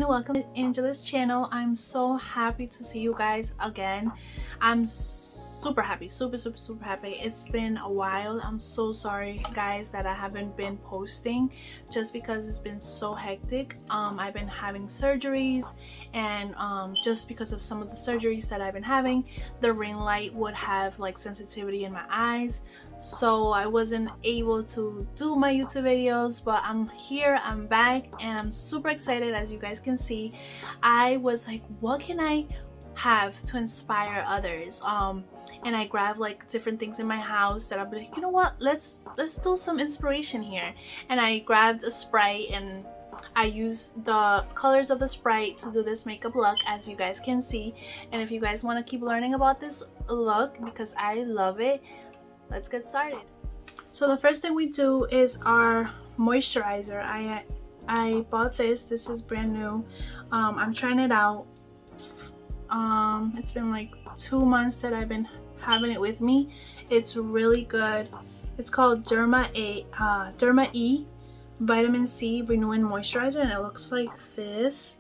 everyone, welcome to Angela's channel. I'm so happy to see you guys again. I'm super happy, super happy. It's been a while. I'm so sorry guys that I haven't been posting just because it's been so hectic. I've been having surgeries, and just because of some of the surgeries that I've been having, the ring light would have like sensitivity in my eyes, so I wasn't able to do my YouTube videos. But I'm here, I'm back, and I'm super excited. As you guys can see, I was like, what can I have to inspire others? And I grabbed like different things in my house that I'll be like, you know what, let's do some inspiration here. And I grabbed a Sprite, and I used the colors of the Sprite to do this makeup look, as you guys can see. And if you guys want to keep learning about this look, because I love it, let's get started. So the first thing we do is our moisturizer. I bought this is brand new. I'm trying it out. It's been like 2 months that I've been having it with me. It's really good. It's called Derma E Vitamin C Renewing Moisturizer, and it looks like this.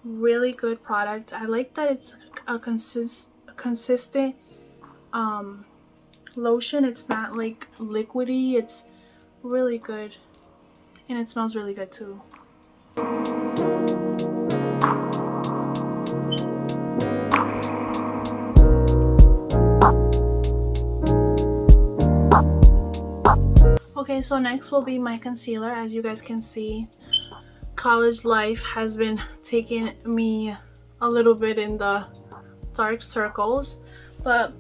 Really good product. I like that it's a consistent lotion. It's not like liquidy. It's really good, and it smells really good too. Okay, so next will be my concealer. As you guys can see, college life has been taking me a little bit in the dark circles, but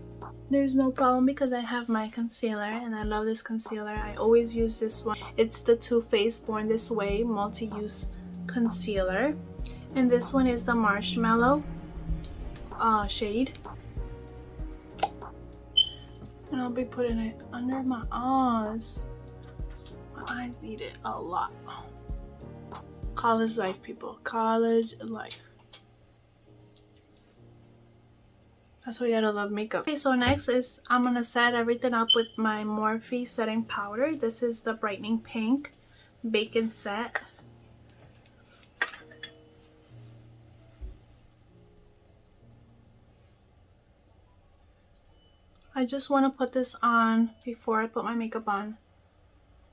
there's no problem because I have my concealer, and I love this concealer. I always use this one. It's the Too Faced Born This Way multi-use concealer, and this one is the Marshmallow shade, and I'll be putting it under my eyes. My eyes need it a lot. College life, people. College life. That's why you gotta love makeup. Okay, so next is I'm gonna set everything up with my Morphe setting powder. This is the Brightening Pink Bacon Set. I just want to put this on before I put my makeup on.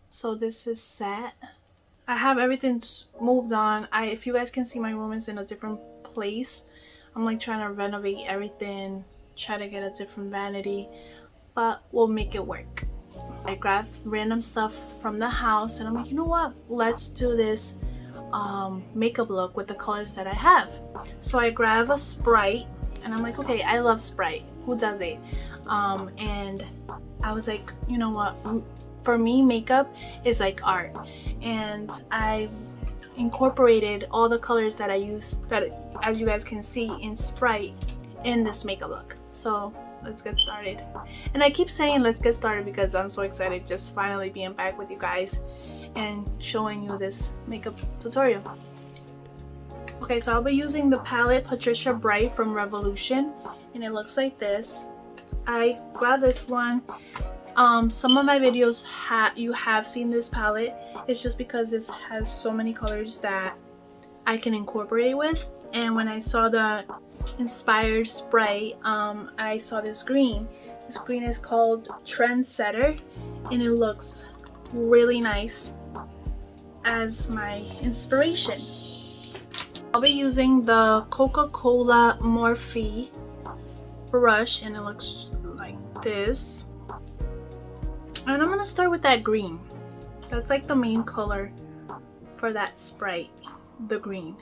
So this is set. I have everything moved on. If you guys can see, my room is in a different place. I'm like trying to renovate everything, try to get a different vanity, but we'll make it work. I grabbed random stuff from the house, and I'm like, you know what, let's do this makeup look with the colors that I have. So I grab a Sprite, and I'm like, okay, I love Sprite, who does it? And I was like, you know what, for me, makeup is like art, and I incorporated all the colors that I use, that as you guys can see in Sprite, in this makeup look. So let's get started. And I keep saying let's get started because I'm so excited just finally being back with you guys and showing you this makeup tutorial. Okay, so I'll be using the palette Patricia Bright from Revolution, and it looks like this. I grabbed this one. Some of my videos you have seen this palette. It's just because this has so many colors that I can incorporate with. And when I saw the inspired Sprite, I saw this green. This green is called Trendsetter, and it looks really nice as my inspiration. I'll be using the Coca-Cola Morphe brush, and it looks like this. And I'm gonna start with that green. That's like the main color for that Sprite, the green.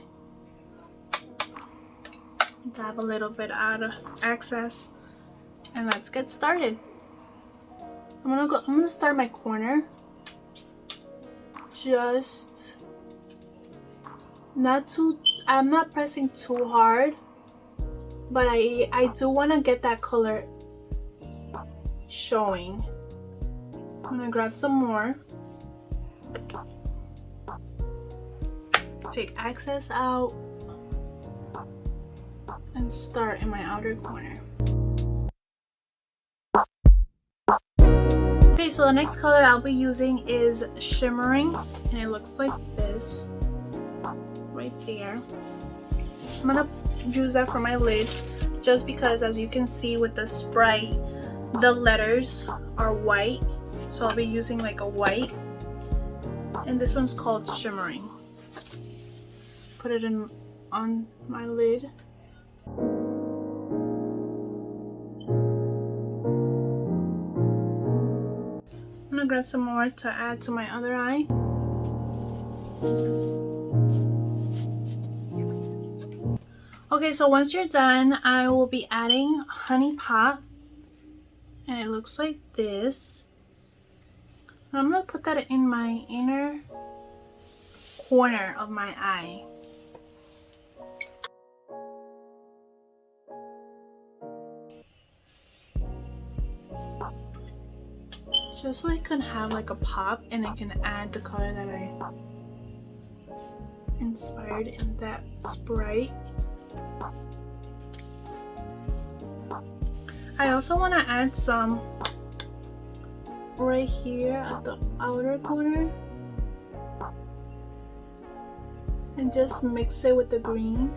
Dab a little bit out of excess, and let's get started. I'm gonna start my corner. Just I'm not pressing too hard, but I do want to get that color showing. I'm gonna grab some more, take excess out, and start in my outer corner. Okay, so the next color I'll be using is Shimmering, and it looks like this. right there. I'm gonna use that for my lid just because, as you can see with the Sprite, the letters are white, so I'll be using like a white, and this one's called Shimmering. Put it in on my lid. I'm gonna grab some more to add to my other eye. Okay, so once you're done, I will be adding Honey Pot, and it looks like this. And I'm gonna put that in my inner corner of my eye. Just so it can have like a pop and it can add the color that I inspired in that Sprite. I also want to add some right here at the outer corner and just mix it with the green.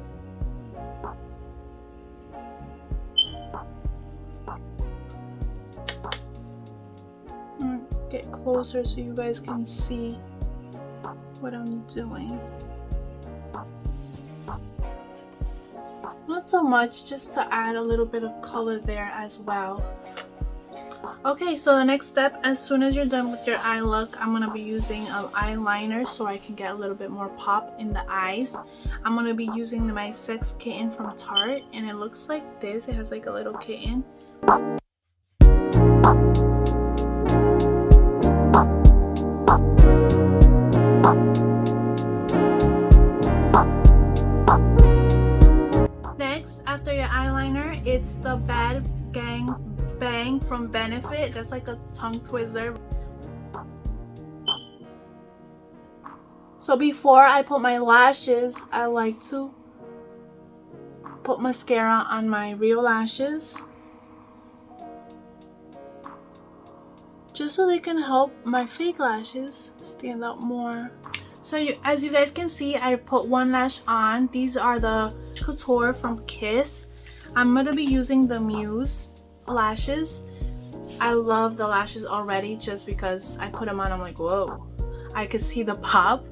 Get closer so you guys can see what I'm doing. Not so much, just to add a little bit of color there as well. Okay, so the next step, as soon as you're done with your eye look, I'm going to be using an eyeliner so I can get a little bit more pop in the eyes. I'm going to be using my Sex Kitten from Tarte, and it looks like this. It has like a little kitten. Next, after your eyeliner, it's the Bad Gang Bang from Benefit. That's like a tongue twister. So before I put my lashes, I like to put mascara on my real lashes, just so they can help my fake lashes stand out more. So as you guys can see, I put one lash on. These are the Couture from Kiss. I'm going to be using the Muse lashes. I love the lashes already just because I put them on. I'm like, whoa, I could see the pop.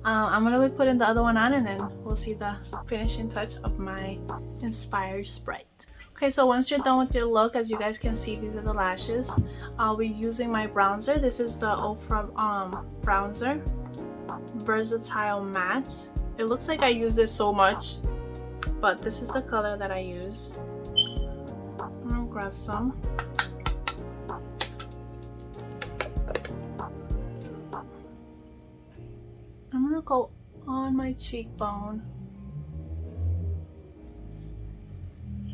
I'm going to be putting the other one on, and then we'll see the finishing touch of my inspired Sprite. Okay, so once you're done with your look, as you guys can see, these are the lashes. I'll be using my bronzer. This is the Ofra bronzer, Versatile Matte. It looks like I use this so much, but this is the color that I use. I'm gonna grab some. I'm gonna go on my cheekbone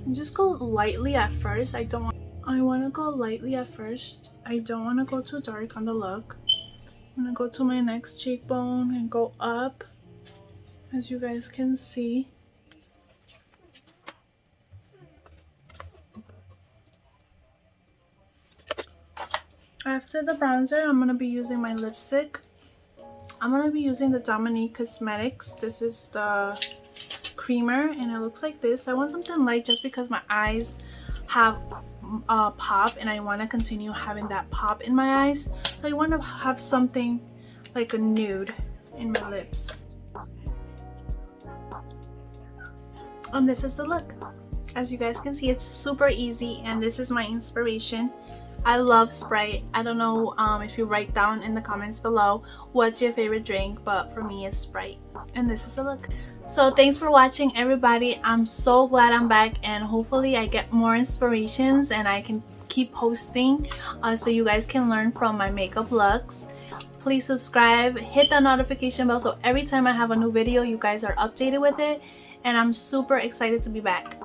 and just go lightly at first. I want to go lightly at first. I don't want to go too dark on the look. I'm gonna go to my next cheekbone and go up, as you guys can see. After the bronzer, I'm gonna be using my lipstick. I'm gonna be using the Dominique Cosmetics. This is the creamer, and it looks like this. I want something light just because my eyes have pop, and I want to continue having that pop in my eyes. So I want to have something like a nude in my lips. And this is the look. As you guys can see, it's super easy, and this is my inspiration. I love Sprite. I don't know if you write down in the comments below what's your favorite drink, but for me it's Sprite. And this is the look. So thanks for watching, everybody. I'm so glad I'm back, and hopefully I get more inspirations and I can keep posting so you guys can learn from my makeup looks. Please subscribe, hit the notification bell so every time I have a new video you guys are updated with it, and I'm super excited to be back.